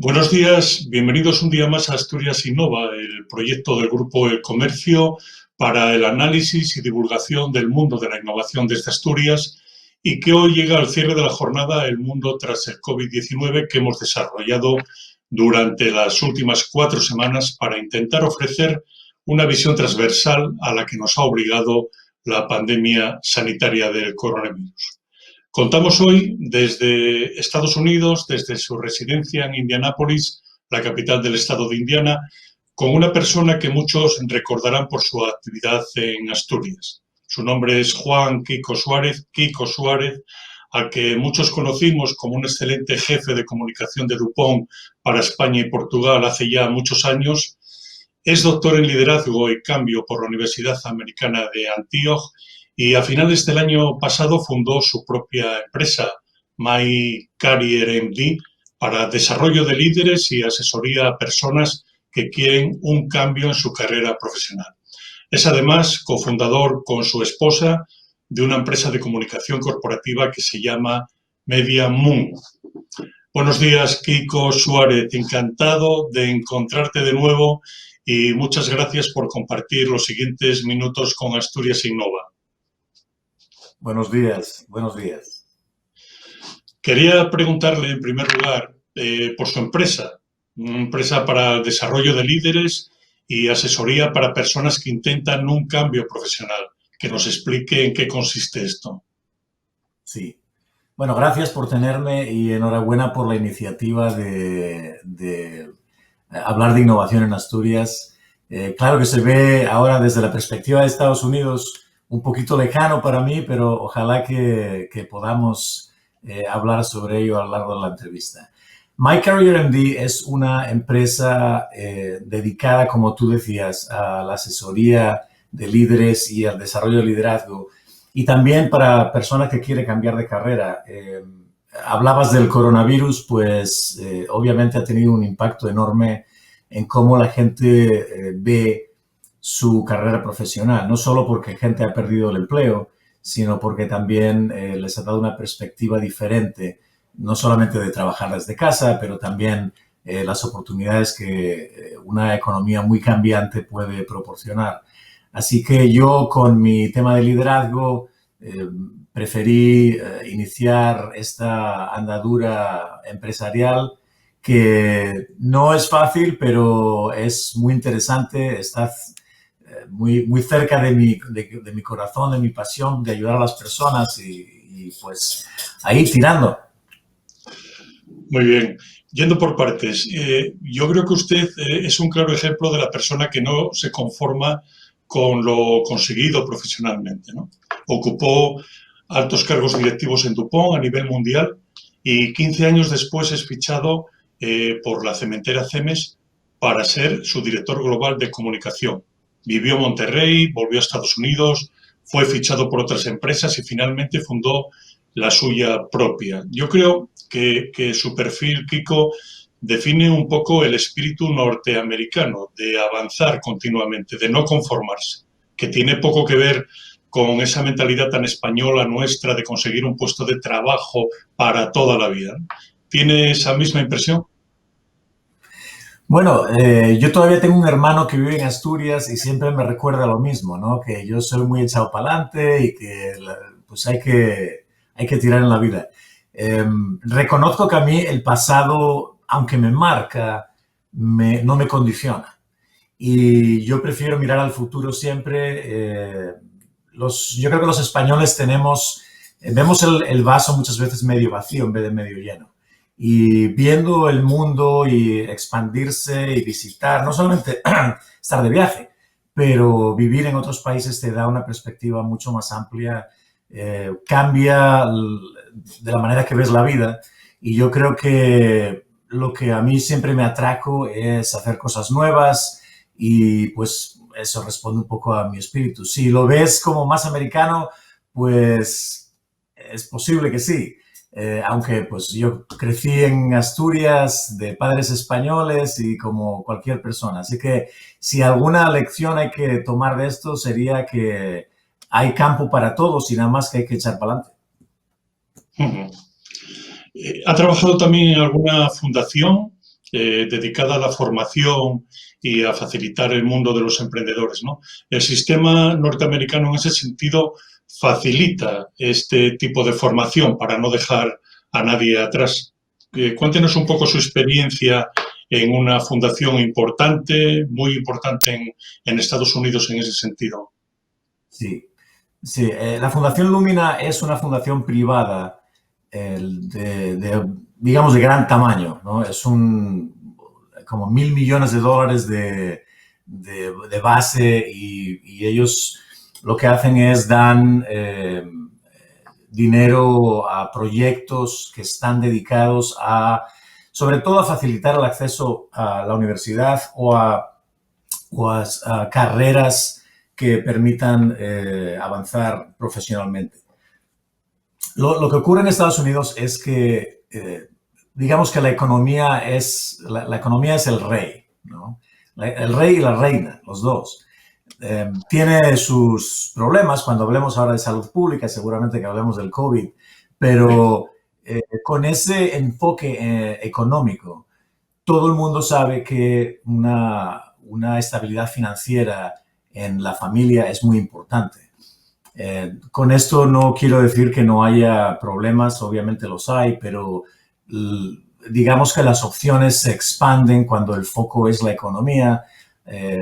Buenos días, bienvenidos un día más a Asturias Innova, el proyecto del Grupo El Comercio para el análisis y divulgación del mundo de la innovación desde Asturias y que hoy llega al cierre de la jornada El mundo tras el COVID-19 que hemos desarrollado durante las últimas 4 semanas para intentar ofrecer una visión transversal a la que nos ha obligado la pandemia sanitaria del coronavirus. Contamos hoy desde Estados Unidos, desde su residencia en Indianápolis, la capital del estado de Indiana, con una persona que muchos recordarán por su actividad en Asturias. Su nombre es Juan Quico Suárez, al que muchos conocimos como un excelente jefe de comunicación de DuPont para España y Portugal hace ya muchos años. Es doctor en liderazgo y cambio por la Universidad Americana de Antioch y a finales del año pasado fundó su propia empresa, My Career MD, para desarrollo de líderes y asesoría a personas que quieren un cambio en su carrera profesional. Es además cofundador con su esposa de una empresa de comunicación corporativa que se llama Media Moon. Buenos días, Quico Suárez. Encantado de encontrarte de nuevo y muchas gracias por compartir los siguientes minutos con Asturias Innova. Buenos días, buenos días. Quería preguntarle en primer lugar por su empresa, una empresa para el desarrollo de líderes y asesoría para personas que intentan un cambio profesional. Que nos explique en qué consiste esto. Sí. Bueno, gracias por tenerme y enhorabuena por la iniciativa de hablar de innovación en Asturias. Claro que se ve ahora desde la perspectiva de Estados Unidos un poquito lejano para mí, pero ojalá que podamos hablar sobre ello a lo largo de la entrevista. My Career MD es una empresa dedicada, como tú decías, a la asesoría de líderes y al desarrollo de liderazgo y también para personas que quieren cambiar de carrera. Hablabas del coronavirus, pues obviamente ha tenido un impacto enorme en cómo la gente ve su carrera profesional, no solo porque gente ha perdido el empleo, sino porque también les ha dado una perspectiva diferente, no solamente de trabajar desde casa, pero también las oportunidades que una economía muy cambiante puede proporcionar. Así que yo con mi tema de liderazgo preferí iniciar esta andadura empresarial que no es fácil, pero es muy interesante, está muy cerca de mi corazón, de mi pasión, de ayudar a las personas y pues ahí tirando. Muy bien. Yendo por partes, yo creo que usted es un claro ejemplo de la persona que no se conforma con lo conseguido profesionalmente, ¿no? Ocupó altos cargos directivos en DuPont a nivel mundial y 15 años después es fichado por la cementera Cemes para ser su director global de comunicación. Vivió en Monterrey, volvió a Estados Unidos, fue fichado por otras empresas y finalmente fundó la suya propia. Yo creo que su perfil, Quico, define un poco el espíritu norteamericano de avanzar continuamente, de no conformarse, que tiene poco que ver con esa mentalidad tan española nuestra de conseguir un puesto de trabajo para toda la vida. ¿Tiene esa misma impresión? Bueno, yo todavía tengo un hermano que vive en Asturias y siempre me recuerda lo mismo, ¿no? Que yo soy muy echado para adelante y que pues hay que tirar en la vida. Reconozco que a mí el pasado, aunque me marca, no me condiciona. Y yo prefiero mirar al futuro siempre. Yo creo que los españoles vemos el vaso muchas veces medio vacío en vez de medio lleno. Y viendo el mundo y expandirse y visitar, no solamente estar de viaje, pero vivir en otros países te da una perspectiva mucho más amplia, cambia de la manera que ves la vida. Y yo creo que lo que a mí siempre me atraco es hacer cosas nuevas y pues eso responde un poco a mi espíritu. Si lo ves como más americano, pues es posible que sí. Aunque pues yo crecí en Asturias de padres españoles y como cualquier persona. Así que si alguna lección hay que tomar de esto sería que hay campo para todos y nada más que hay que echar para adelante. ¿Ha trabajado también en alguna fundación dedicada a la formación y a facilitar el mundo de los emprendedores, ¿no? El sistema norteamericano en ese sentido facilita este tipo de formación para no dejar a nadie atrás. Cuéntenos un poco su experiencia en una fundación importante, muy importante en Estados Unidos en ese sentido. Sí, sí. La Fundación Lumina es una fundación privada digamos, de gran tamaño, ¿no? Es como $1.000 millones de base y ellos lo que hacen es dan dinero a proyectos que están dedicados sobre todo a facilitar el acceso a la universidad o a carreras que permitan avanzar profesionalmente. Lo que ocurre en Estados Unidos es que, digamos que la economía es el rey, ¿no? El rey y la reina, los dos. Tiene sus problemas cuando hablemos ahora de salud pública, seguramente que hablemos del COVID, pero con ese enfoque económico, todo el mundo sabe que una estabilidad financiera en la familia es muy importante. Con esto no quiero decir que no haya problemas, obviamente los hay, pero digamos que las opciones se expanden cuando el foco es la economía.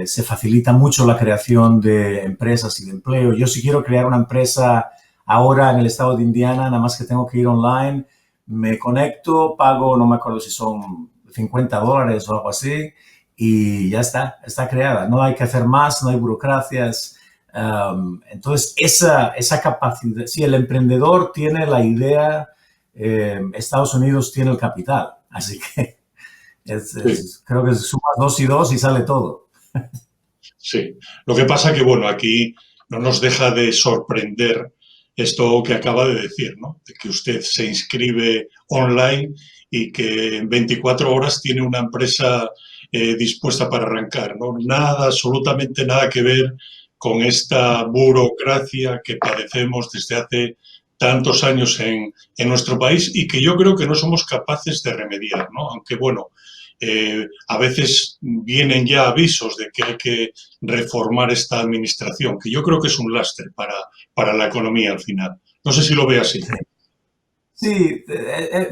Se facilita mucho la creación de empresas y de empleo. Yo si quiero crear una empresa ahora en el estado de Indiana, nada más que tengo que ir online, me conecto, pago, no me acuerdo si son $50 o algo así, y ya está creada. No hay que hacer más, no hay burocracias. Entonces, esa capacidad, si el emprendedor tiene la idea, Estados Unidos tiene el capital. Así que creo que sumas 2 y 2 y sale todo. Sí, lo que pasa que, bueno, aquí no nos deja de sorprender esto que acaba de decir, ¿no? De que usted se inscribe online y que en 24 horas tiene una empresa dispuesta para arrancar, ¿no? Nada, absolutamente nada que ver con esta burocracia que padecemos desde hace tantos años en nuestro país y que yo creo que no somos capaces de remediar, ¿no? Aunque, bueno, a veces vienen ya avisos de que hay que reformar esta administración, que yo creo que es un lastre para la economía al final. No sé si lo ve así. Sí,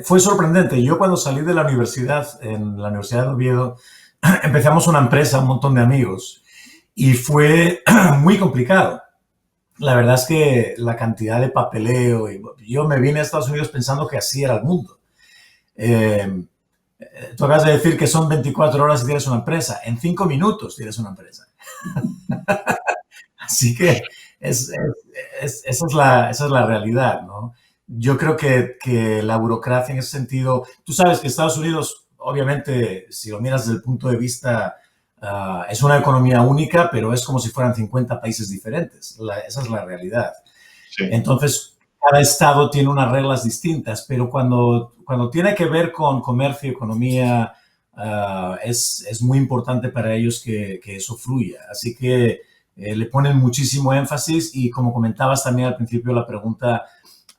fue sorprendente. Yo cuando salí de la universidad, en la Universidad de Oviedo, empezamos una empresa, un montón de amigos, y fue muy complicado. La verdad es que la cantidad de papeleo, yo me vine a Estados Unidos pensando que así era el mundo. Tú acabas de decir que son 24 horas y tienes una empresa. En 5 minutos tienes una empresa. Así que esa es la realidad, ¿no? Yo creo que la burocracia en ese sentido, tú sabes que Estados Unidos, obviamente, si lo miras desde el punto de vista, es una economía única, pero es como si fueran 50 países diferentes. Esa es la realidad. Sí. Entonces, cada estado tiene unas reglas distintas, pero cuando tiene que ver con comercio y economía, es muy importante para ellos que eso fluya. Así que le ponen muchísimo énfasis y como comentabas también al principio de la pregunta,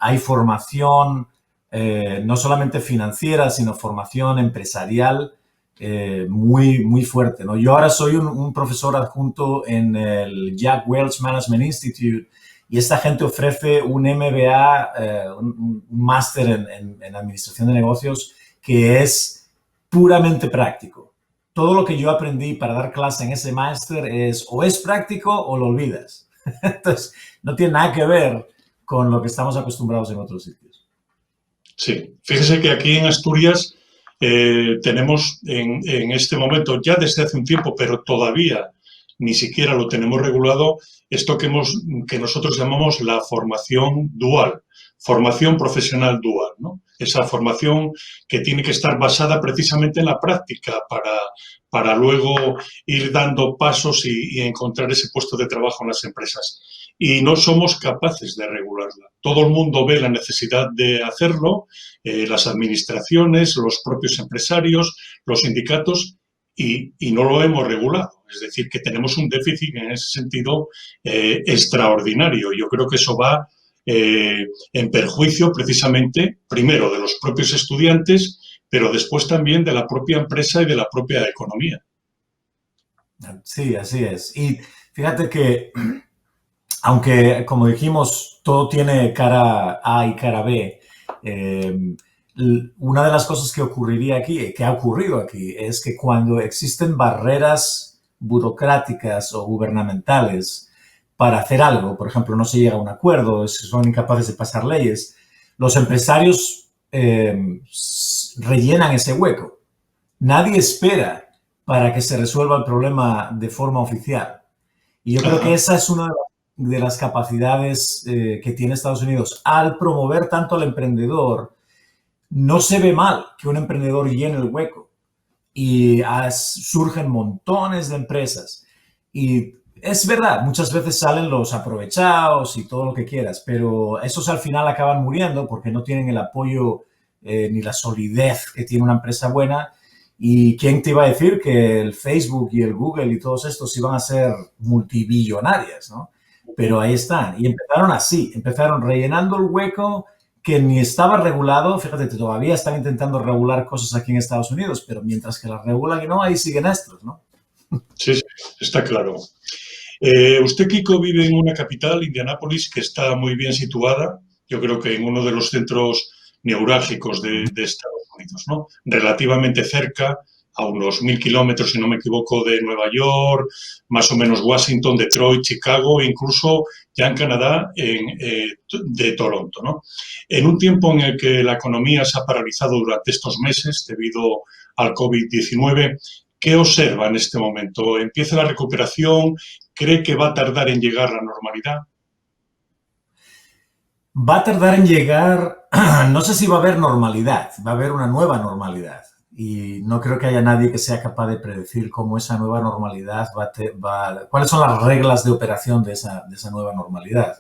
hay formación no solamente financiera, sino formación empresarial muy, muy fuerte, ¿no? Yo ahora soy un profesor adjunto en el Jack Welch Management Institute y esta gente ofrece un MBA, un máster en administración de negocios que es puramente práctico. Todo lo que yo aprendí para dar clase en ese máster o es práctico o lo olvidas. Entonces, no tiene nada que ver con lo que estamos acostumbrados en otros sitios. Sí, fíjese que aquí en Asturias tenemos en este momento, ya desde hace un tiempo, pero todavía ni siquiera lo tenemos regulado, esto que nosotros llamamos la formación dual, formación profesional dual, ¿no? Esa formación que tiene que estar basada precisamente en la práctica para luego ir dando pasos y encontrar ese puesto de trabajo en las empresas. Y no somos capaces de regularla. Todo el mundo ve la necesidad de hacerlo, las administraciones, los propios empresarios, los sindicatos, y no lo hemos regulado. Es decir, que tenemos un déficit en ese sentido extraordinario. Yo creo que eso va en perjuicio precisamente, primero, de los propios estudiantes, pero después también de la propia empresa y de la propia economía. Sí, así es. Y fíjate que, aunque, como dijimos, todo tiene cara A y cara B, una de las cosas que ocurriría aquí, que ha ocurrido aquí, es que cuando existen barreras burocráticas o gubernamentales para hacer algo, por ejemplo, no se llega a un acuerdo, son incapaces de pasar leyes, los empresarios rellenan ese hueco. Nadie espera para que se resuelva el problema de forma oficial. Y yo creo que esa es una de las capacidades que tiene Estados Unidos. Al promover tanto al emprendedor, no se ve mal que un emprendedor llene el hueco. Y surgen montones de empresas. Y es verdad, muchas veces salen los aprovechados y todo lo que quieras, pero esos al final acaban muriendo porque no tienen el apoyo ni la solidez que tiene una empresa buena. ¿Y quién te iba a decir que el Facebook y el Google y todos estos iban a ser multibillonarias, ¿no? Pero ahí están. Y empezaron así, empezaron rellenando el hueco que ni estaba regulado. Fíjate, todavía están intentando regular cosas aquí en Estados Unidos, pero mientras que las regulan y no, ahí siguen estos, ¿no? Sí, sí, está claro. Usted, Kiko, vive en una capital, Indianápolis, que está muy bien situada, yo creo que en uno de los centros neurálgicos de Estados Unidos, ¿no? Relativamente cerca, a unos 1000 kilómetros, si no me equivoco, de Nueva York, más o menos Washington, Detroit, Chicago, incluso ya en Canadá, de Toronto, ¿no? En un tiempo en el que la economía se ha paralizado durante estos meses debido al COVID-19, ¿qué observa en este momento? ¿Empieza la recuperación? ¿Cree que va a tardar en llegar la normalidad? Va a tardar en llegar, no sé si va a haber normalidad, va a haber una nueva normalidad. Y no creo que haya nadie que sea capaz de predecir cómo esa nueva normalidad cuáles son las reglas de operación de esa nueva normalidad.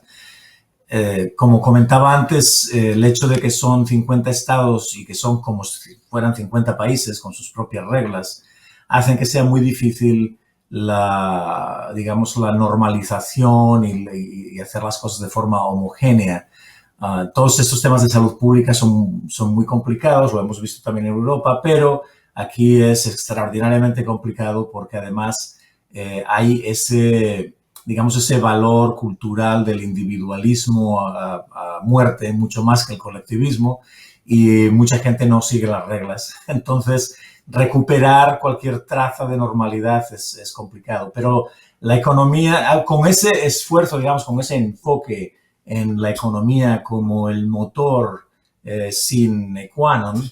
Como comentaba antes, el hecho de que son 50 estados y que son como si fueran 50 países con sus propias reglas, hacen que sea muy difícil digamos, la normalización y hacer las cosas de forma homogénea. Todos estos temas de salud pública son muy complicados, lo hemos visto también en Europa, pero aquí es extraordinariamente complicado porque además hay digamos, ese valor cultural del individualismo a muerte, mucho más que el colectivismo, y mucha gente no sigue las reglas. Entonces, recuperar cualquier traza de normalidad es complicado, pero la economía, con ese esfuerzo, digamos, con ese enfoque en la economía como el motor sine qua non,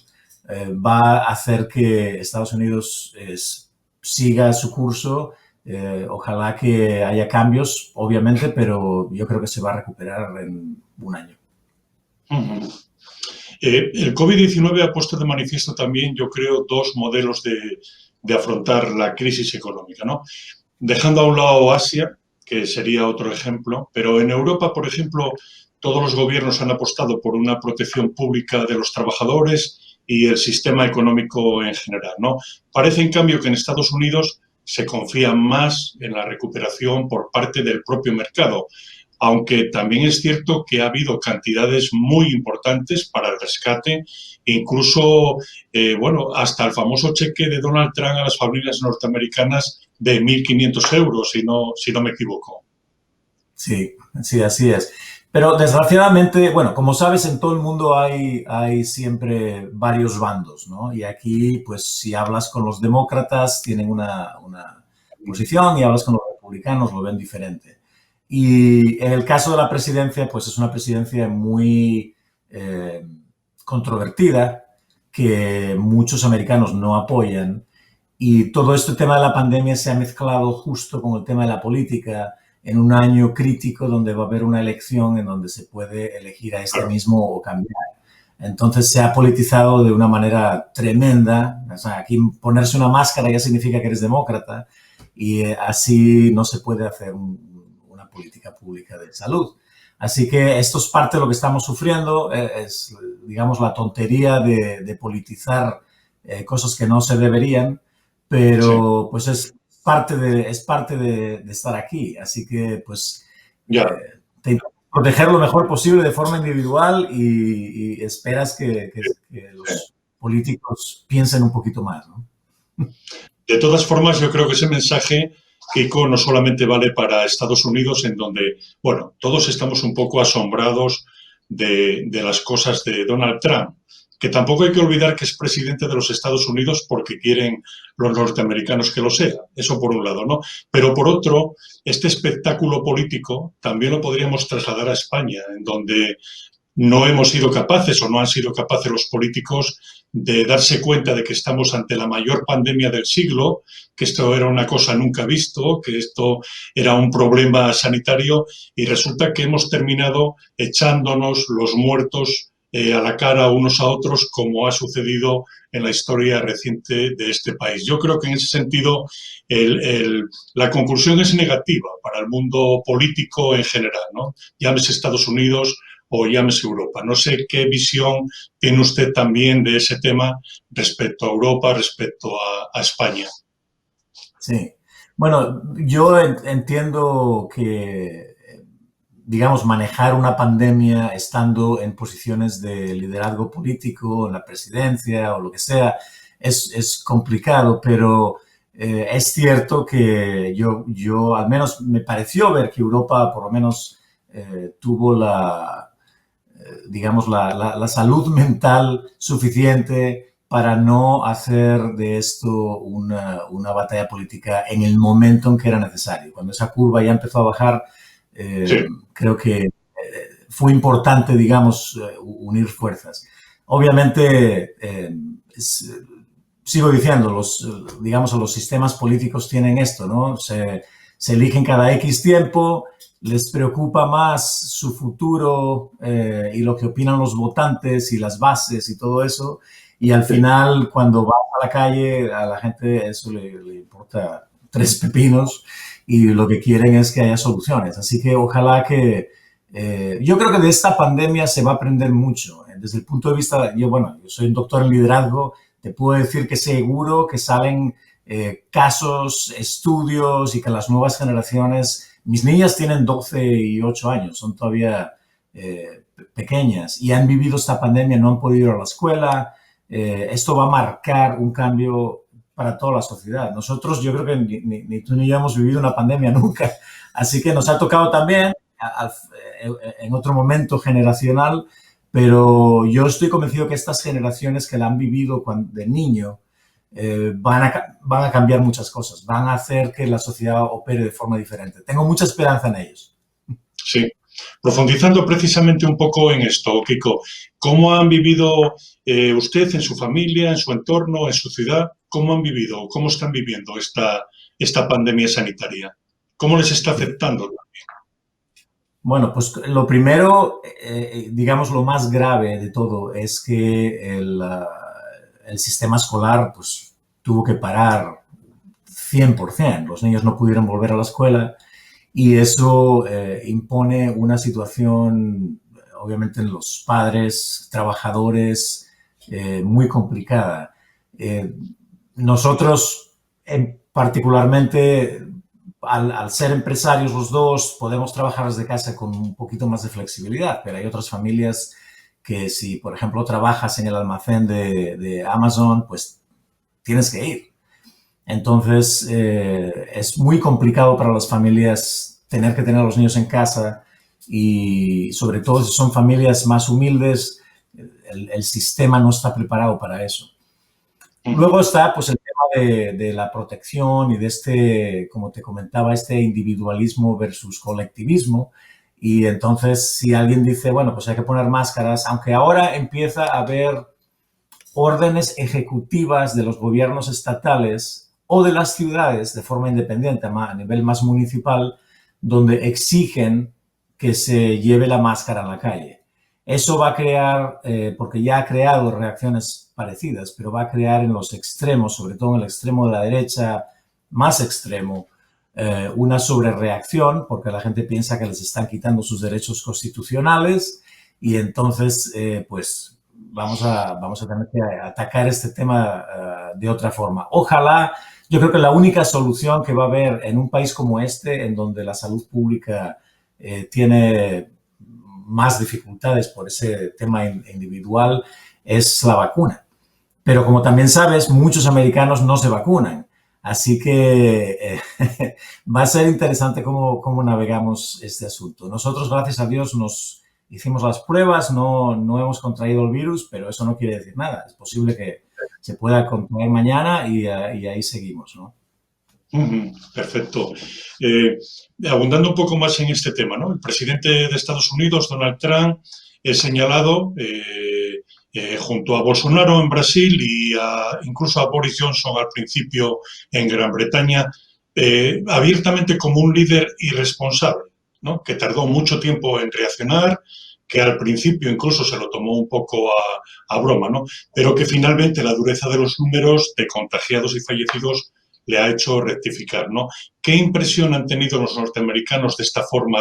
va a hacer que Estados Unidos siga su curso. Ojalá que haya cambios, obviamente, pero yo creo que se va a recuperar en un año. El COVID-19 ha puesto de manifiesto también, yo creo, dos modelos de afrontar la crisis económica, ¿no? Dejando a un lado Asia, que sería otro ejemplo, pero en Europa, por ejemplo, todos los gobiernos han apostado por una protección pública de los trabajadores y el sistema económico en general, ¿no? Parece, en cambio, que en Estados Unidos se confía más en la recuperación por parte del propio mercado, aunque también es cierto que ha habido cantidades muy importantes para el rescate, incluso, bueno, hasta el famoso cheque de Donald Trump a las familias norteamericanas de 1.500 euros, si no me equivoco. Sí, sí, así es. Pero desgraciadamente, bueno, como sabes, en todo el mundo hay siempre varios bandos, ¿no? Y aquí, pues, si hablas con los demócratas, tienen una posición, y hablas con los republicanos, lo ven diferente. Y en el caso de la presidencia, pues es una presidencia muy controvertida, que muchos americanos no apoyan. Y todo este tema de la pandemia se ha mezclado justo con el tema de la política en un año crítico donde va a haber una elección en donde se puede elegir a este mismo o cambiar. Entonces se ha politizado de una manera tremenda. O sea, aquí ponerse una máscara ya significa que eres demócrata, y así no se puede hacer una política pública de salud. Así que esto es parte de lo que estamos sufriendo, es, digamos, la tontería de politizar cosas que no se deberían, pero sí, pues es parte de estar aquí. Así que, pues, proteger lo mejor posible de forma individual, y esperas que los políticos piensen un poquito más, ¿no? De todas formas, yo creo que ese mensaje, Kiko, no solamente vale para Estados Unidos, en donde, bueno, todos estamos un poco asombrados de las cosas de Donald Trump, que tampoco hay que olvidar que es presidente de los Estados Unidos porque quieren los norteamericanos que lo sea. Eso por un lado, ¿no? Pero por otro, este espectáculo político también lo podríamos trasladar a España, en donde no hemos sido capaces o no han sido capaces los políticos de darse cuenta de que estamos ante la mayor pandemia del siglo, que esto era una cosa nunca visto, que esto era un problema sanitario y resulta que hemos terminado echándonos los muertos a la cara unos a otros, como ha sucedido en la historia reciente de este país. Yo creo que en ese sentido la conclusión es negativa para el mundo político en general, ¿no? Llámese Estados Unidos o llámese Europa. No sé qué visión tiene usted también de ese tema respecto a Europa, respecto a España. Sí. Bueno, yo entiendo que, digamos, manejar una pandemia estando en posiciones de liderazgo político, en la presidencia o lo que sea, es complicado, pero es cierto que yo al menos me pareció ver que Europa por lo menos tuvo digamos, la salud mental suficiente para no hacer de esto una batalla política en el momento en que era necesario. Cuando esa curva ya empezó a bajar, Sí. creo que fue importante, digamos, unir fuerzas. Obviamente, sigo diciendo, digamos, los sistemas políticos tienen esto, ¿no? Se eligen cada X tiempo, les preocupa más su futuro y lo que opinan los votantes y las bases y todo eso. Y al final, cuando vas a la calle, a la gente eso le importa tres pepinos y lo que quieren es que haya soluciones. Así que ojalá que... yo creo que de esta pandemia se va a aprender mucho. Desde el punto de vista, yo soy un doctor en liderazgo, te puedo decir que seguro que salen casos, estudios y que las nuevas generaciones... Mis niñas tienen 12 y 8 años, son todavía pequeñas y han vivido esta pandemia, no han podido ir a la escuela. Esto va a marcar un cambio para toda la sociedad. Nosotros, yo creo que ni tú ni yo hemos vivido una pandemia nunca, así que nos ha tocado también en otro momento generacional, pero yo estoy convencido que estas generaciones que la han vivido de niño van a cambiar muchas cosas, van a hacer que la sociedad opere de forma diferente. Tengo mucha esperanza en ellos. Sí. Profundizando precisamente un poco en esto, Kiko, ¿cómo han vivido usted en su familia, en su entorno, en su ciudad? ¿Cómo han vivido, cómo están viviendo esta pandemia sanitaria? ¿Cómo les está afectando? Bueno, pues lo primero, digamos lo más grave de todo, es que el sistema escolar pues, tuvo que parar 100%. Los niños no pudieron volver a la escuela y eso impone una situación, obviamente, en los padres, trabajadores, muy complicada. Nosotros, particularmente, al ser empresarios los dos, podemos trabajar desde casa con un poquito más de flexibilidad, pero hay otras familias que si, por ejemplo, trabajas en el almacén de Amazon, pues tienes que ir. Entonces, es muy complicado para las familias tener que tener a los niños en casa y sobre todo si son familias más humildes, el sistema no está preparado para eso. Luego está pues, el tema de la protección y de este, como te comentaba, este individualismo versus colectivismo. Y entonces, si alguien dice, bueno, pues hay que poner máscaras, aunque ahora empieza a haber órdenes ejecutivas de los gobiernos estatales o de las ciudades de forma independiente, a nivel más municipal, donde exigen que se lleve la máscara a la calle. Eso va a crear, porque ya ha creado reacciones parecidas, pero va a crear en los extremos, sobre todo en el extremo de la derecha, más extremo, una sobrereacción, porque la gente piensa que les están quitando sus derechos constitucionales y entonces, pues, vamos a tener que atacar este tema de otra forma. Ojalá, yo creo que la única solución que va a haber en un país como este, en donde la salud pública tiene más dificultades por ese tema individual, es la vacuna. Pero como también sabes, muchos americanos no se vacunan. Así que va a ser interesante cómo navegamos este asunto. Nosotros, gracias a Dios, nos hicimos las pruebas, no hemos contraído el virus, pero eso no quiere decir nada. Es posible que se pueda contraer mañana y ahí seguimos, ¿no? Perfecto. Abundando un poco más en este tema, ¿no? El presidente de Estados Unidos, Donald Trump, es señalado junto a Bolsonaro en Brasil y incluso a Boris Johnson al principio en Gran Bretaña, abiertamente como un líder irresponsable, ¿no? Que tardó mucho tiempo en reaccionar, que al principio incluso se lo tomó un poco a broma, ¿no? Pero que finalmente la dureza de los números de contagiados y fallecidos le ha hecho rectificar, ¿no? ¿Qué impresión han tenido los norteamericanos de esta forma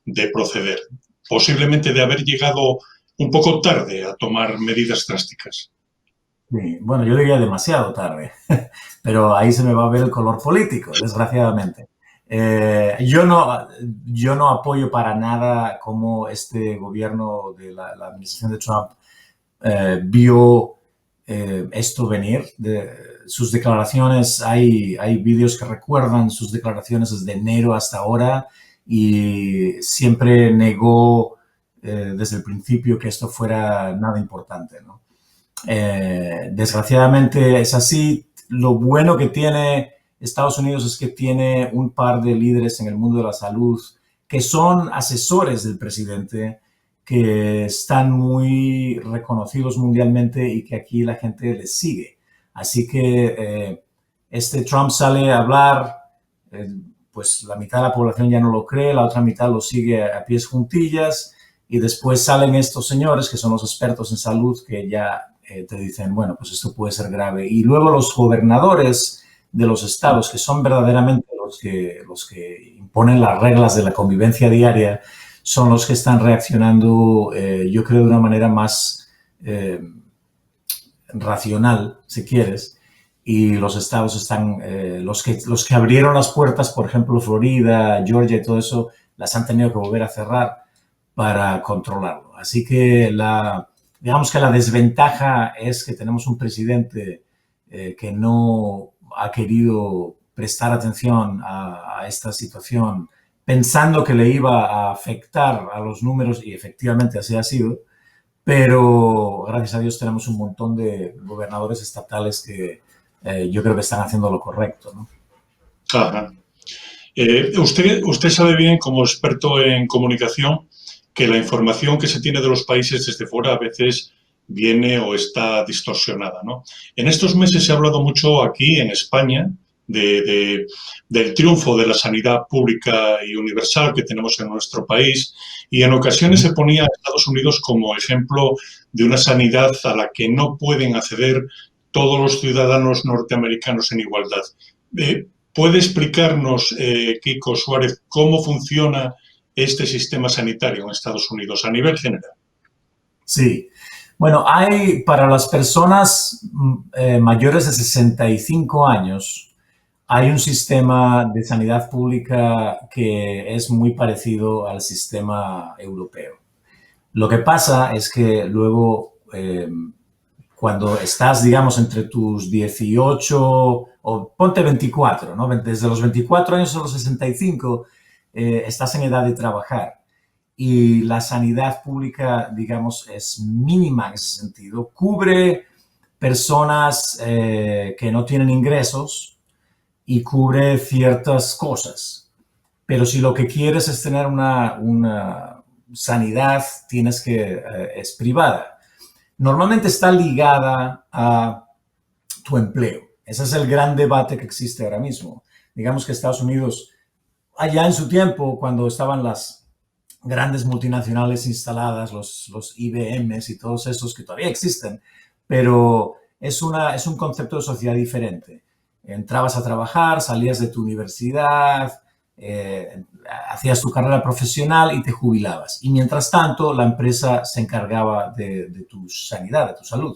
de proceder? Posiblemente de haber llegado un poco tarde a tomar medidas drásticas. Sí, bueno, yo diría demasiado tarde, pero ahí se me va a ver el color político, desgraciadamente. Yo no apoyo para nada cómo este gobierno de la administración de Trump vio esto venir. Sus declaraciones, hay vídeos que recuerdan sus declaraciones desde enero hasta ahora y siempre negó desde el principio que esto fuera nada importante, ¿no? Desgraciadamente es así. Lo bueno que tiene Estados Unidos es que tiene un par de líderes en el mundo de la salud que son asesores del presidente, que están muy reconocidos mundialmente y que aquí la gente les sigue. Así que Trump sale a hablar, pues la mitad de la población ya no lo cree, la otra mitad lo sigue a pies juntillas y después salen estos señores que son los expertos en salud que ya te dicen, bueno, pues esto puede ser grave. Y luego los gobernadores de los estados, que son verdaderamente los que imponen las reglas de la convivencia diaria, son los que están reaccionando, yo creo, de una manera más racional, si quieres, y los estados están, los que abrieron las puertas, por ejemplo, Florida, Georgia y todo eso, las han tenido que volver a cerrar para controlarlo. Así que digamos que la desventaja es que tenemos un presidente que no ha querido prestar atención a esta situación pensando que le iba a afectar a los números y efectivamente así ha sido, pero gracias a Dios tenemos un montón de gobernadores estatales que yo creo que están haciendo lo correcto, ¿no? Ajá. Usted sabe bien, como experto en comunicación, que la información que se tiene de los países desde fuera a veces viene o está distorsionada, ¿no? En estos meses se ha hablado mucho aquí en España del triunfo de la sanidad pública y universal que tenemos en nuestro país y en ocasiones se ponía a Estados Unidos como ejemplo de una sanidad a la que no pueden acceder todos los ciudadanos norteamericanos en igualdad. ¿Puede explicarnos, Kiko Suárez, cómo funciona este sistema sanitario en Estados Unidos a nivel general? Sí. Bueno, para las personas mayores de 65 años, hay un sistema de sanidad pública que es muy parecido al sistema europeo. Lo que pasa es que luego, cuando estás, digamos, entre tus 18 o ponte 24, ¿no? Desde los 24 años a los 65, estás en edad de trabajar. Y la sanidad pública, digamos, es mínima en ese sentido. Cubre personas que no tienen ingresos y cubre ciertas cosas. Pero si lo que quieres es tener una sanidad, es privada. Normalmente está ligada a tu empleo. Ese es el gran debate que existe ahora mismo. Digamos que Estados Unidos, allá en su tiempo, cuando estaban las grandes multinacionales instaladas, los IBMs y todos esos que todavía existen, pero es un concepto de sociedad diferente. Entrabas a trabajar, salías de tu universidad, hacías tu carrera profesional y te jubilabas. Y mientras tanto, la empresa se encargaba de tu sanidad, de tu salud.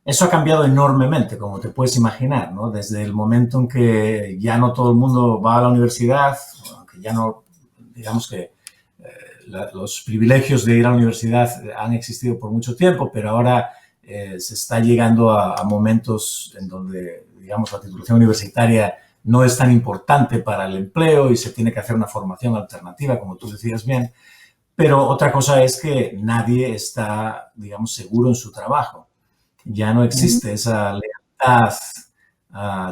Eso ha cambiado enormemente, como te puedes imaginar, ¿no? Desde el momento en que ya no todo el mundo va a la universidad, aunque ya no, digamos que los privilegios de ir a la universidad han existido por mucho tiempo, pero ahora se está llegando a momentos en donde, digamos, la titulación universitaria no es tan importante para el empleo y se tiene que hacer una formación alternativa, como tú decías bien. Pero otra cosa es que nadie está, digamos, seguro en su trabajo. Ya no existe esa lealtad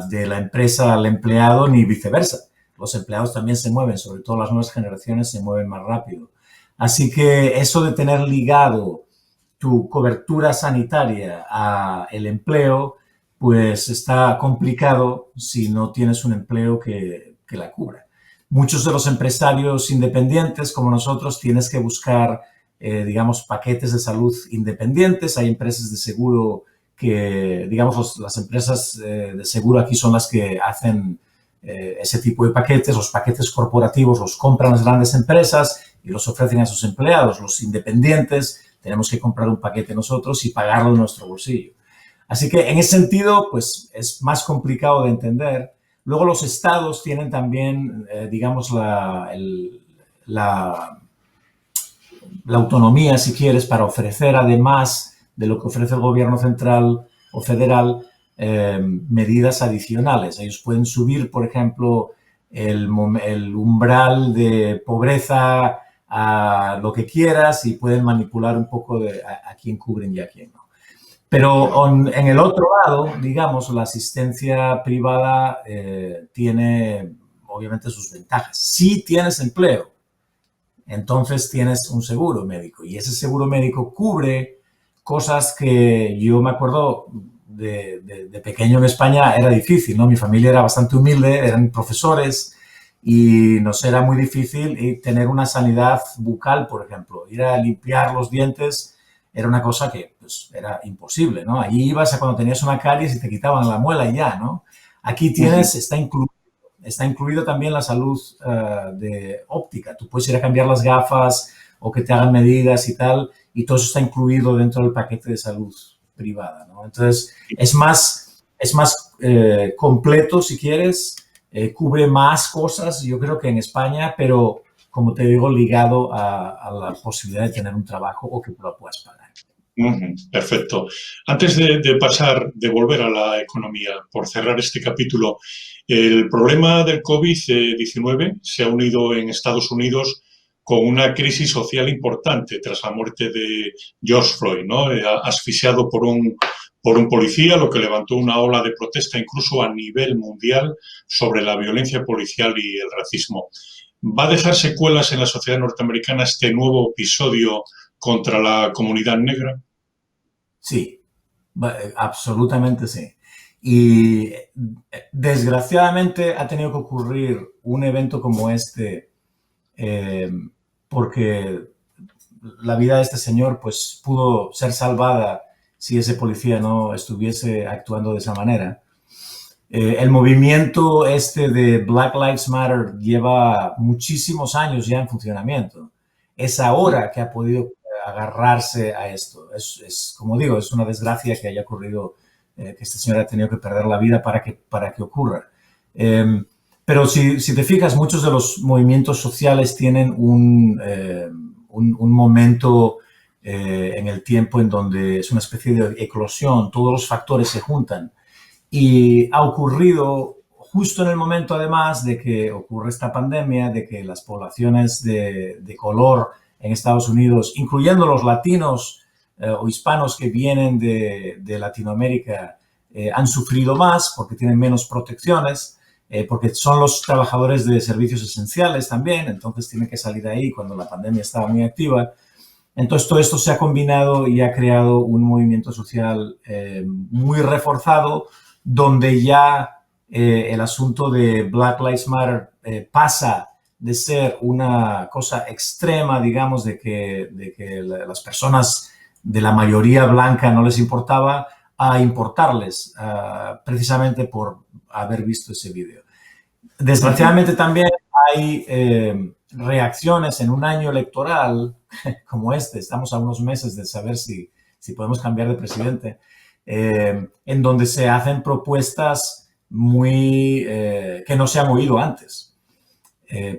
de la empresa al empleado ni viceversa. Los empleados también se mueven, sobre todo las nuevas generaciones se mueven más rápido. Así que eso de tener ligado tu cobertura sanitaria al empleo, pues está complicado si no tienes un empleo que la cubra. Muchos de los empresarios independientes, como nosotros, tienes que buscar, digamos, paquetes de salud independientes. Hay empresas de seguro que, digamos, las empresas de seguro aquí son las que hacen ese tipo de paquetes. Los paquetes corporativos los compran las grandes empresas y los ofrecen a sus empleados. Los independientes tenemos que comprar un paquete nosotros y pagarlo en nuestro bolsillo. Así que en ese sentido, pues es más complicado de entender. Luego los estados tienen también, digamos, la autonomía, si quieres, para ofrecer, además de lo que ofrece el gobierno central o federal, medidas adicionales. Ellos pueden subir, por ejemplo, el umbral de pobreza a lo que quieras y pueden manipular un poco a quién cubren y a quién no. Pero en el otro lado, digamos, la asistencia privada tiene obviamente sus ventajas. Si tienes empleo, entonces tienes un seguro médico y ese seguro médico cubre cosas que yo me acuerdo de pequeño en España era difícil, ¿no? Mi familia era bastante humilde, eran profesores y nos era muy difícil tener una sanidad bucal, por ejemplo. Ir a limpiar los dientes era una cosa que pues, era imposible, ¿no? Allí ibas a cuando tenías una caries y te quitaban la muela y ya, ¿no? Aquí tienes, está incluido también la salud de óptica. Tú puedes ir a cambiar las gafas o que te hagan medidas y tal, y todo eso está incluido dentro del paquete de salud privada, ¿no? Entonces, es más completo, si quieres, cubre más cosas, yo creo que en España, pero, como te digo, ligado a la posibilidad de tener un trabajo o que lo puedas pagar. Perfecto. Antes de volver a la economía, por cerrar este capítulo, el problema del COVID-19 se ha unido en Estados Unidos con una crisis social importante tras la muerte de George Floyd, ¿no? Asfixiado por un policía, lo que levantó una ola de protesta incluso a nivel mundial sobre la violencia policial y el racismo. ¿Va a dejar secuelas en la sociedad norteamericana este nuevo episodio contra la comunidad negra? Sí, absolutamente sí. Y desgraciadamente ha tenido que ocurrir un evento como este porque la vida de este señor pues pudo ser salvada si ese policía no estuviese actuando de esa manera. El movimiento este de Black Lives Matter lleva muchísimos años ya en funcionamiento. Es ahora que ha podido agarrarse a esto. Como digo, es una desgracia que haya ocurrido, que este señor ha tenido que perder la vida para que ocurra. Pero si te fijas, muchos de los movimientos sociales tienen un momento en el tiempo en donde es una especie de eclosión, todos los factores se juntan. Y ha ocurrido justo en el momento, además, de que ocurre esta pandemia, de que las poblaciones de color en Estados Unidos, incluyendo los latinos o hispanos que vienen de Latinoamérica, han sufrido más porque tienen menos protecciones, porque son los trabajadores de servicios esenciales también, entonces tienen que salir de ahí cuando la pandemia estaba muy activa. Entonces, todo esto se ha combinado y ha creado un movimiento social muy reforzado, donde ya el asunto de Black Lives Matter pasa de ser una cosa extrema, digamos, de que las personas de la mayoría blanca no les importaba, a importarles, precisamente por haber visto ese vídeo. Desgraciadamente también hay reacciones en un año electoral como este, estamos a unos meses de saber si podemos cambiar de presidente, en donde se hacen propuestas que no se han oído antes.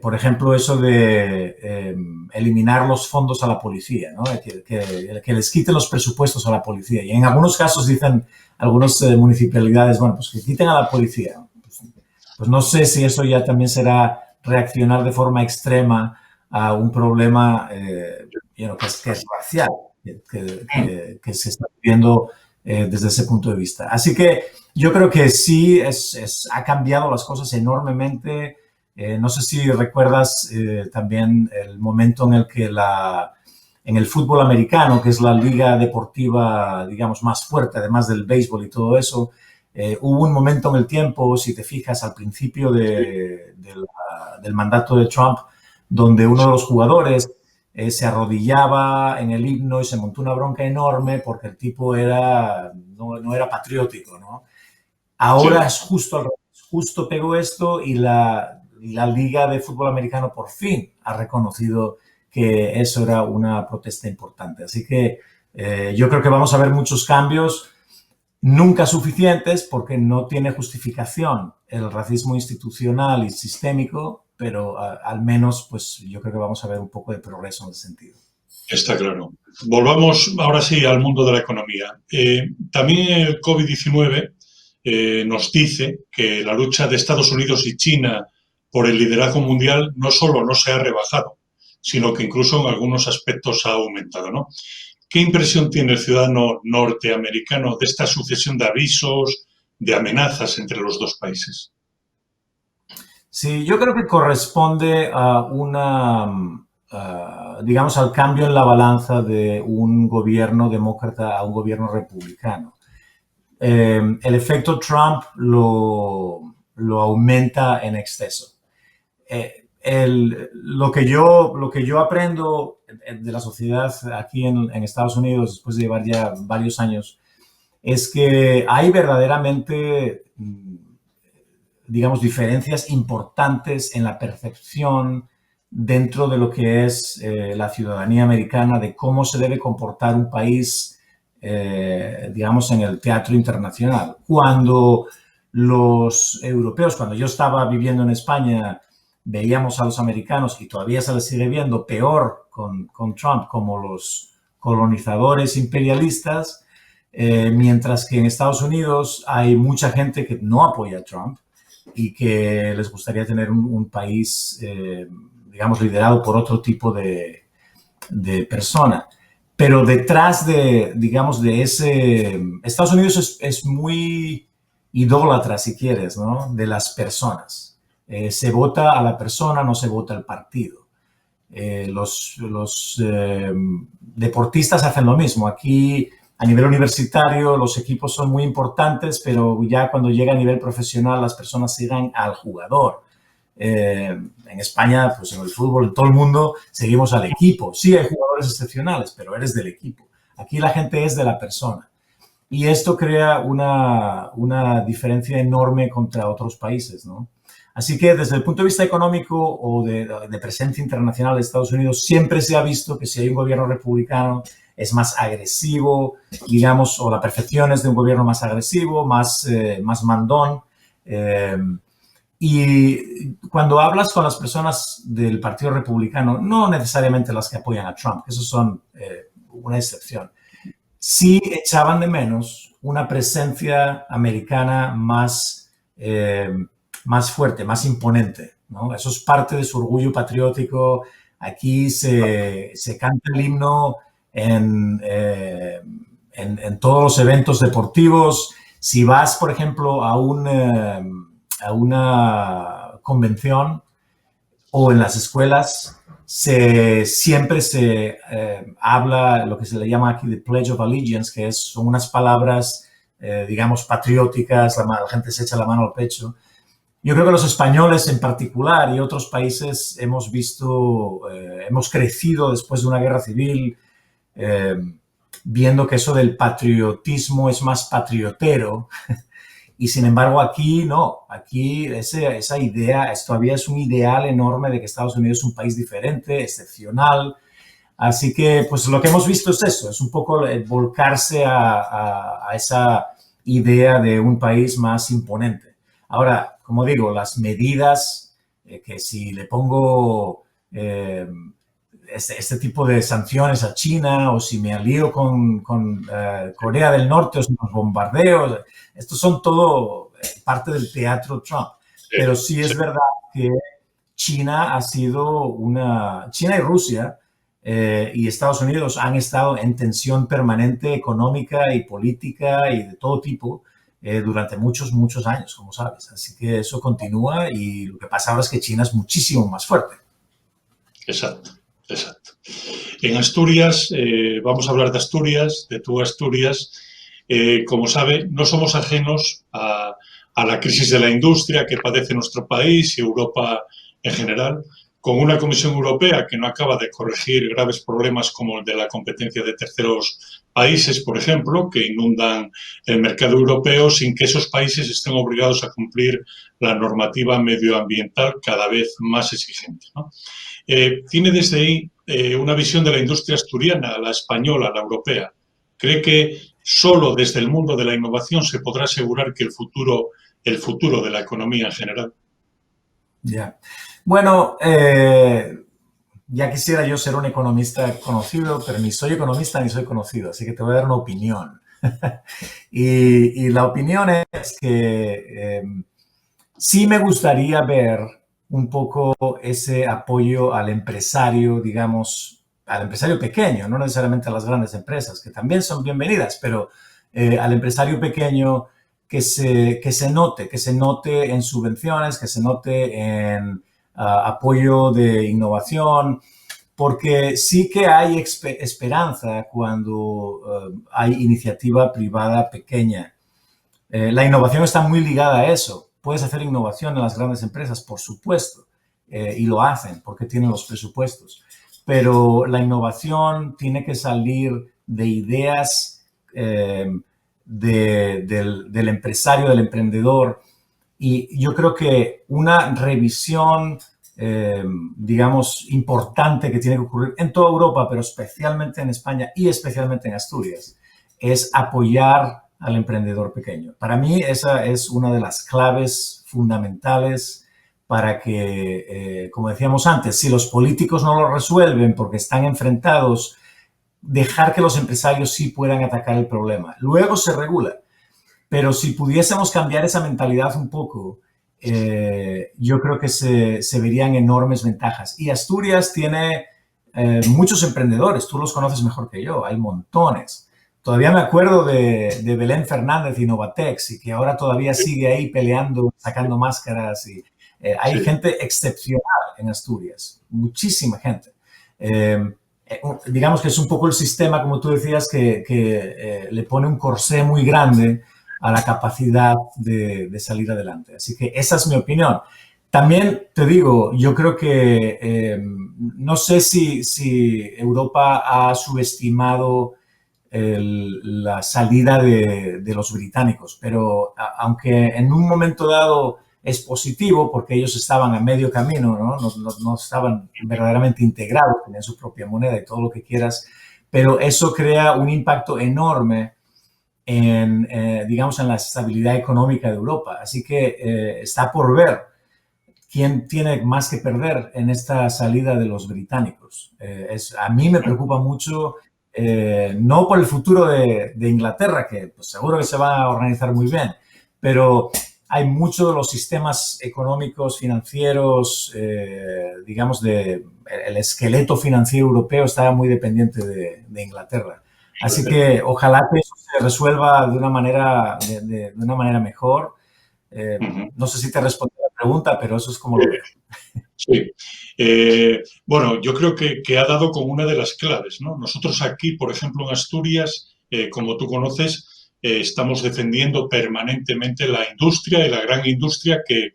Por ejemplo, eso de eliminar los fondos a la policía, ¿no? Que les quiten los presupuestos a la policía. Y en algunos casos dicen algunas municipalidades, bueno, pues que quiten a la policía. Pues no sé si eso ya también será reaccionar de forma extrema a un problema que es racial, que se está viendo desde ese punto de vista. Así que yo creo que sí ha cambiado las cosas enormemente. No sé si recuerdas también el momento en el que en el fútbol americano, que es la liga deportiva, digamos, más fuerte, además del béisbol y todo eso, hubo un momento en el tiempo, si te fijas, al principio del mandato de Trump, donde uno de los jugadores se arrodillaba en el himno y se montó una bronca enorme porque el tipo no era patriótico, ¿no? Ahora es justo al revés. Justo pegó esto y la Liga de Fútbol Americano por fin ha reconocido que eso era una protesta importante. Así que yo creo que vamos a ver muchos cambios, nunca suficientes porque no tiene justificación el racismo institucional y sistémico, pero al menos pues yo creo que vamos a ver un poco de progreso en ese sentido. Está claro. Volvamos ahora sí al mundo de la economía. También el COVID-19 nos dice que la lucha de Estados Unidos y China por el liderazgo mundial no solo no se ha rebajado, sino que incluso en algunos aspectos ha aumentado, ¿no? ¿Qué impresión tiene el ciudadano norteamericano de esta sucesión de avisos, de amenazas entre los dos países? Sí, yo creo que corresponde a digamos, al cambio en la balanza de un gobierno demócrata a un gobierno republicano. El efecto Trump lo aumenta en exceso. Lo que yo aprendo de la sociedad aquí en Estados Unidos, después de llevar ya varios años, es que hay verdaderamente, digamos, diferencias importantes en la percepción dentro de lo que es la ciudadanía americana de cómo se debe comportar un país, digamos, en el teatro internacional. Cuando los europeos, cuando yo estaba viviendo en España, veíamos a los americanos, y todavía se les sigue viendo peor con Trump, como los colonizadores imperialistas, mientras que en Estados Unidos hay mucha gente que no apoya a Trump y que les gustaría tener un país, digamos, liderado por otro tipo de persona. Pero detrás digamos, de ese... Estados Unidos es muy idólatra, si quieres, ¿no? De las personas. Se vota a la persona, no se vota al partido. Los deportistas hacen lo mismo. Aquí, a nivel universitario, los equipos son muy importantes, pero ya cuando llega a nivel profesional, las personas siguen al jugador. En España, pues en el fútbol, en todo el mundo, seguimos al equipo. Sí, hay jugadores excepcionales, pero eres del equipo. Aquí la gente es de la persona. Y esto crea una diferencia enorme contra otros países, ¿no? Así que desde el punto de vista económico o de presencia internacional de Estados Unidos, siempre se ha visto que si hay un gobierno republicano es más agresivo, digamos, o la percepción es de un gobierno más agresivo, más mandón. Y cuando hablas con las personas del Partido Republicano, no necesariamente las que apoyan a Trump, esos son una excepción, sí echaban de menos una presencia americana más fuerte, más imponente, ¿no? Eso es parte de su orgullo patriótico. Aquí se canta el himno en todos los eventos deportivos. Si vas, por ejemplo, a una convención o en las escuelas, siempre se habla lo que se le llama aquí the Pledge of Allegiance, que son unas palabras, digamos, patrióticas, la gente se echa la mano al pecho. Yo creo que los españoles en particular y otros países hemos crecido después de una guerra civil, viendo que eso del patriotismo es más patriotero. Y sin embargo aquí no, aquí esa idea todavía es un ideal enorme de que Estados Unidos es un país diferente, excepcional. Así que pues lo que hemos visto es eso, es un poco volcarse a esa idea de un país más imponente. Ahora, como digo, las medidas que si le pongo este tipo de sanciones a China o si me alío con Corea del Norte o los bombardeos, estos son todo parte del teatro Trump. Pero sí es verdad que China ha sido China y Rusia y Estados Unidos han estado en tensión permanente económica y política y de todo tipo durante muchos, muchos años, como sabes. Así que eso continúa y lo que pasa ahora es que China es muchísimo más fuerte. Exacto, exacto. En Asturias, vamos a hablar de Asturias, de tu Asturias. Como sabe, no somos ajenos a la crisis de la industria que padece nuestro país y Europa en general, con una Comisión Europea que no acaba de corregir graves problemas como el de la competencia de terceros países, por ejemplo, que inundan el mercado europeo sin que esos países estén obligados a cumplir la normativa medioambiental cada vez más exigente, ¿no? Tiene desde ahí una visión de la industria asturiana, la española, la europea. ¿Cree que solo desde el mundo de la innovación se podrá asegurar que el futuro de la economía en general? Ya. Bueno, ya quisiera yo ser un economista conocido, pero ni soy economista ni soy conocido, así que te voy a dar una opinión. y la opinión es que sí me gustaría ver un poco ese apoyo al empresario, digamos, al empresario pequeño, no necesariamente a las grandes empresas, que también son bienvenidas, pero al empresario pequeño que se note en subvenciones, que se note en apoyo de innovación, porque sí que hay esperanza cuando hay iniciativa privada pequeña. La innovación está muy ligada a eso. Puedes hacer innovación en las grandes empresas, por supuesto, y lo hacen porque tienen los presupuestos. Pero la innovación tiene que salir de ideas del empresario, del emprendedor. Y yo creo que una revisión, digamos, importante que tiene que ocurrir en toda Europa, pero especialmente en España y especialmente en Asturias, es apoyar al emprendedor pequeño. Para mí esa es una de las claves fundamentales para que, como decíamos antes, si los políticos no lo resuelven porque están enfrentados, dejar que los empresarios sí puedan atacar el problema. Luego se regula. Pero si pudiésemos cambiar esa mentalidad un poco, yo creo que se verían enormes ventajas. Y Asturias tiene muchos emprendedores, tú los conoces mejor que yo, hay montones. Todavía me acuerdo de Belén Fernández y Novatex y que ahora todavía sigue ahí peleando, sacando máscaras. Y, hay gente excepcional en Asturias, muchísima gente. Digamos que es un poco el sistema, como tú decías, que le pone un corsé muy grande a la capacidad de salir adelante. Así que esa es mi opinión. También te digo, yo creo que no sé si Europa ha subestimado la salida de los británicos, pero aunque en un momento dado es positivo porque ellos estaban a medio camino, no estaban verdaderamente integrados, tenían su propia moneda y todo lo que quieras, pero eso crea un impacto enorme digamos, en la estabilidad económica de Europa. Así que está por ver quién tiene más que perder en esta salida de los británicos. A mí me preocupa mucho, no por el futuro de Inglaterra, que pues, seguro que se va a organizar muy bien, pero hay muchos de los sistemas económicos, financieros, digamos, el esqueleto financiero europeo está muy dependiente de Inglaterra. Así que ojalá que eso se resuelva de una manera, de una manera mejor. No sé si te respondí a la pregunta, pero eso es como lo veo. Sí. Bueno, yo creo que ha dado como una de las claves, ¿no? Nosotros aquí, por ejemplo, en Asturias, como tú conoces, estamos defendiendo permanentemente la industria y la gran industria que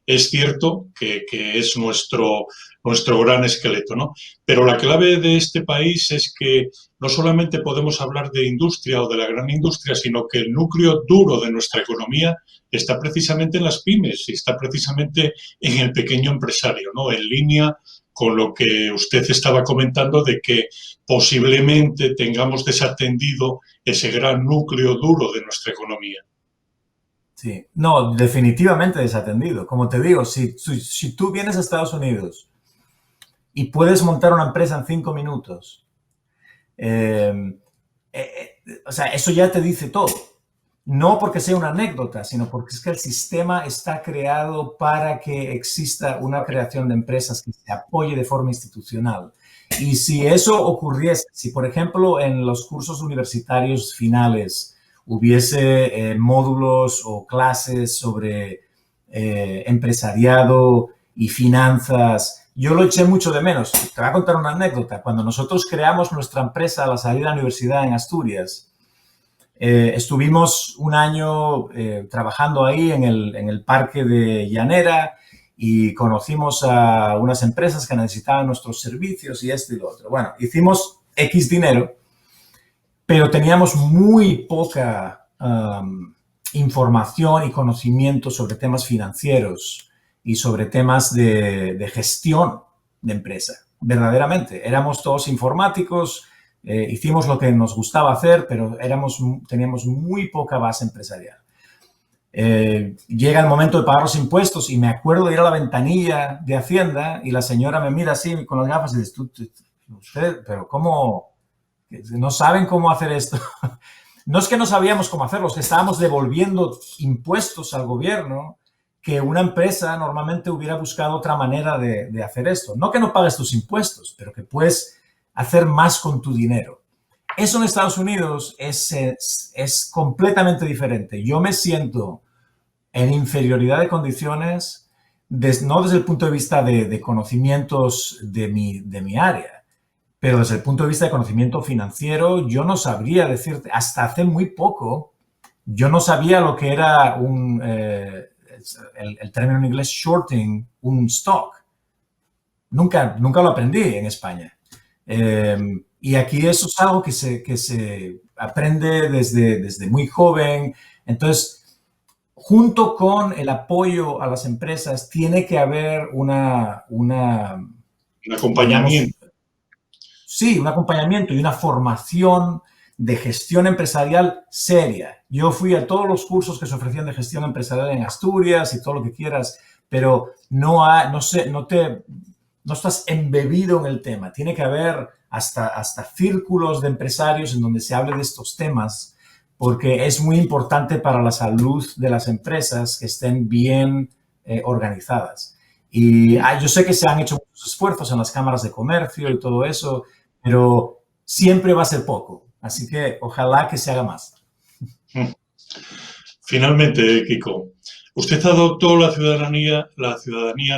es cierto que es nuestro gran esqueleto, ¿no? Pero la clave de este país es que no solamente podemos hablar de industria o de la gran industria, sino que el núcleo duro de nuestra economía está precisamente en las pymes y está precisamente en el pequeño empresario, ¿no? En línea con lo que usted estaba comentando de que posiblemente tengamos desatendido ese gran núcleo duro de nuestra economía. Sí, no, definitivamente desatendido. Como te digo, si tú vienes a Estados Unidos y puedes montar una empresa en 5 minutos, eh, o sea, eso ya te dice todo. No porque sea una anécdota, sino porque es que el sistema está creado para que exista una creación de empresas que se apoye de forma institucional. Y si eso ocurriese, si por ejemplo en los cursos universitarios finales hubiese módulos o clases sobre empresariado y finanzas, yo lo eché mucho de menos. Te voy a contar una anécdota. Cuando nosotros creamos nuestra empresa a la salida de la universidad en Asturias, estuvimos un año trabajando ahí en el parque de Llanera y conocimos a unas empresas que necesitaban nuestros servicios y esto y lo otro. Bueno, hicimos X dinero, pero teníamos muy poca información y conocimiento sobre temas financieros y sobre temas de gestión de empresa. Verdaderamente, éramos todos informáticos. Hicimos lo que nos gustaba hacer, pero teníamos muy poca base empresarial. Llega el momento de pagar los impuestos y me acuerdo de ir a la ventanilla de Hacienda y la señora me mira así con las gafas y dice, ¿usted, pero cómo? ¿No saben cómo hacer esto? No es que no sabíamos cómo hacerlo, es que estábamos devolviendo impuestos al gobierno que una empresa normalmente hubiera buscado otra manera de hacer esto. No que no pagues tus impuestos, pero que puedes hacer más con tu dinero. Eso en Estados Unidos es completamente diferente. Yo me siento en inferioridad de condiciones, no desde el punto de vista de conocimientos de mi área, pero desde el punto de vista de conocimiento financiero, yo no sabría decirte, hasta hace muy poco, yo no sabía lo que era el término en inglés shorting, un stock. Nunca lo aprendí en España. Y aquí eso es algo que se aprende desde muy joven. Entonces, junto con el apoyo a las empresas, tiene que haber un acompañamiento. Digamos, sí, un acompañamiento y una formación de gestión empresarial seria. Yo fui a todos los cursos que se ofrecían de gestión empresarial en Asturias y todo lo que quieras, pero no estás embebido en el tema. Tiene que haber hasta círculos de empresarios en donde se hable de estos temas, porque es muy importante para la salud de las empresas que estén bien organizadas. Y yo sé que se han hecho muchos esfuerzos en las cámaras de comercio y todo eso, pero siempre va a ser poco. Así que ojalá que se haga más. Finalmente, Kiko, usted adoptó la ciudadanía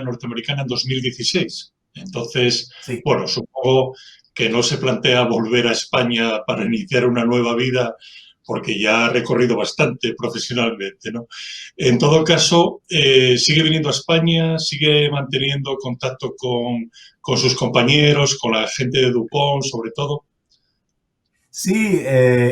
norteamericana en 2016. Entonces, sí. Bueno, supongo que no se plantea volver a España para iniciar una nueva vida, porque ya ha recorrido bastante profesionalmente, ¿no? En todo caso, ¿sigue viniendo a España? ¿Sigue manteniendo contacto con sus compañeros, con la gente de DuPont, sobre todo? Sí,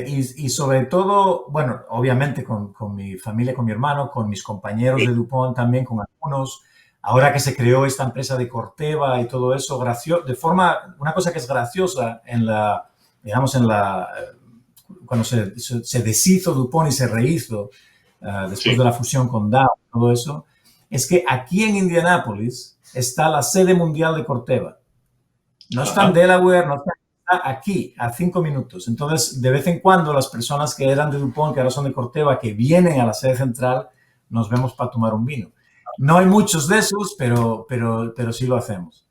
y sobre todo, bueno, obviamente con mi familia, con mi hermano, con mis compañeros de DuPont también, con algunos. Ahora que se creó esta empresa de Corteva y todo eso, una cosa que es graciosa cuando se deshizo DuPont y se rehizo después de la fusión con Dow, todo eso, es que aquí en Indianápolis está la sede mundial de Corteva. No está en Delaware, no está aquí, a 5 minutos. Entonces, de vez en cuando, las personas que eran de DuPont, que ahora son de Corteva, que vienen a la sede central, nos vemos para tomar un vino. No hay muchos de esos, pero sí lo hacemos.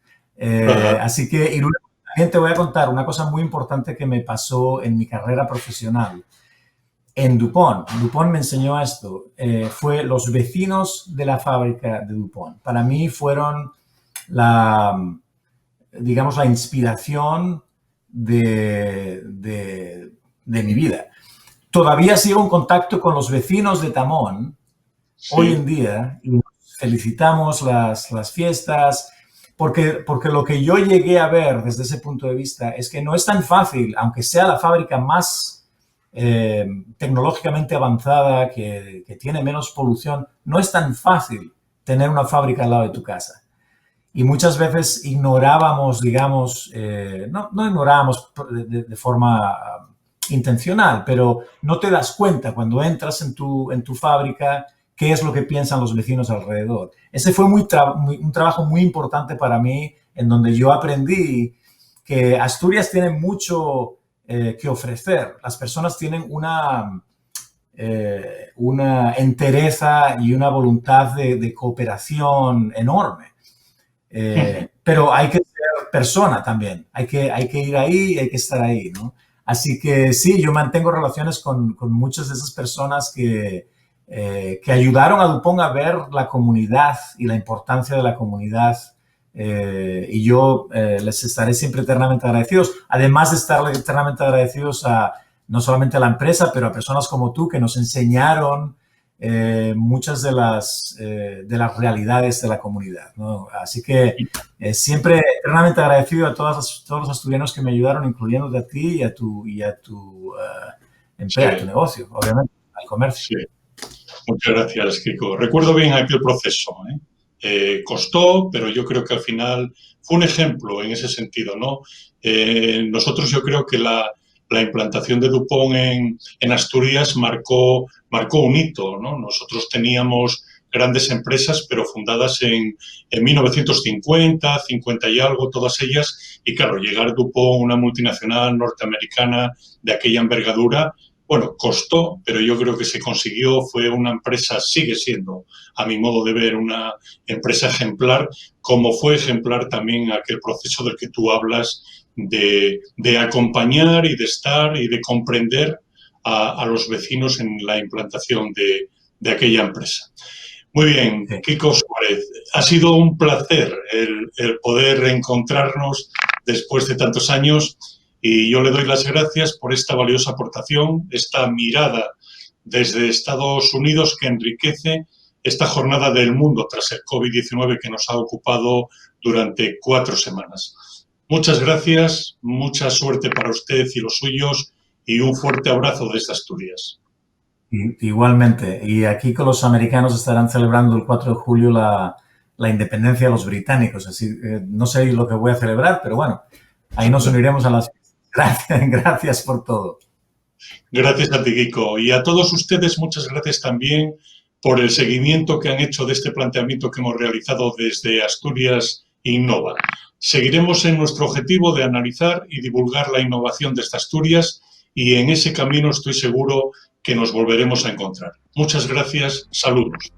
Así que, y luego también te voy a contar una cosa muy importante que me pasó en mi carrera profesional. En DuPont me enseñó esto. Fue los vecinos de la fábrica de DuPont. Para mí fueron la inspiración de mi vida. Todavía sigo en contacto con los vecinos de Tamón hoy en día y felicitamos las fiestas, porque lo que yo llegué a ver desde ese punto de vista es que no es tan fácil, aunque sea la fábrica más tecnológicamente avanzada, que tiene menos polución, no es tan fácil tener una fábrica al lado de tu casa. Y muchas veces ignorábamos, no ignorábamos de forma intencional, pero no te das cuenta cuando entras en tu fábrica qué es lo que piensan los vecinos alrededor. Ese fue un trabajo muy importante para mí, en donde yo aprendí que Asturias tiene mucho que ofrecer. Las personas tienen una entereza y una voluntad de cooperación enorme. Pero hay que ser persona también, hay que ir ahí y hay que estar ahí, ¿no? Así que sí, yo mantengo relaciones con muchas de esas personas que ayudaron a Dupont a ver la comunidad y la importancia de la comunidad, y yo les estaré siempre eternamente agradecidos, además de estar eternamente agradecidos a no solamente a la empresa, pero a personas como tú que nos enseñaron muchas de las realidades de la comunidad, ¿no? Así que siempre eternamente agradecido a todos los asturianos que me ayudaron, incluyendo a ti y a tu empresa, a tu negocio, obviamente, al comercio. Sí. Muchas gracias, Kiko. Recuerdo bien aquel proceso, costó, pero yo creo que al final fue un ejemplo en ese sentido, ¿no? Nosotros yo creo que la implantación de Dupont en Asturias marcó un hito, ¿no? Nosotros teníamos grandes empresas, pero fundadas en 1950, 50 y algo, todas ellas, y claro, llegar Dupont, una multinacional norteamericana de aquella envergadura, bueno, costó, pero yo creo que se consiguió, fue una empresa, sigue siendo, a mi modo de ver, una empresa ejemplar, como fue ejemplar también aquel proceso del que tú hablas de acompañar y de estar y de comprender a los vecinos en la implantación de aquella empresa. Muy bien, Kiko Suárez, ha sido un placer el poder reencontrarnos después de tantos años. Y yo le doy las gracias por esta valiosa aportación, esta mirada desde Estados Unidos que enriquece esta jornada del mundo tras el COVID-19 que nos ha ocupado durante 4 semanas. Muchas gracias, mucha suerte para usted y los suyos y un fuerte abrazo desde Asturias. Igualmente. Y aquí con los americanos estarán celebrando el 4 de julio la independencia de los británicos. Así, no sé lo que voy a celebrar, pero bueno, ahí nos uniremos a las... Gracias por todo. Gracias a ti, Kiko. Y a todos ustedes, muchas gracias también por el seguimiento que han hecho de este planteamiento que hemos realizado desde Asturias Innova. Seguiremos en nuestro objetivo de analizar y divulgar la innovación desde Asturias y en ese camino estoy seguro que nos volveremos a encontrar. Muchas gracias. Saludos.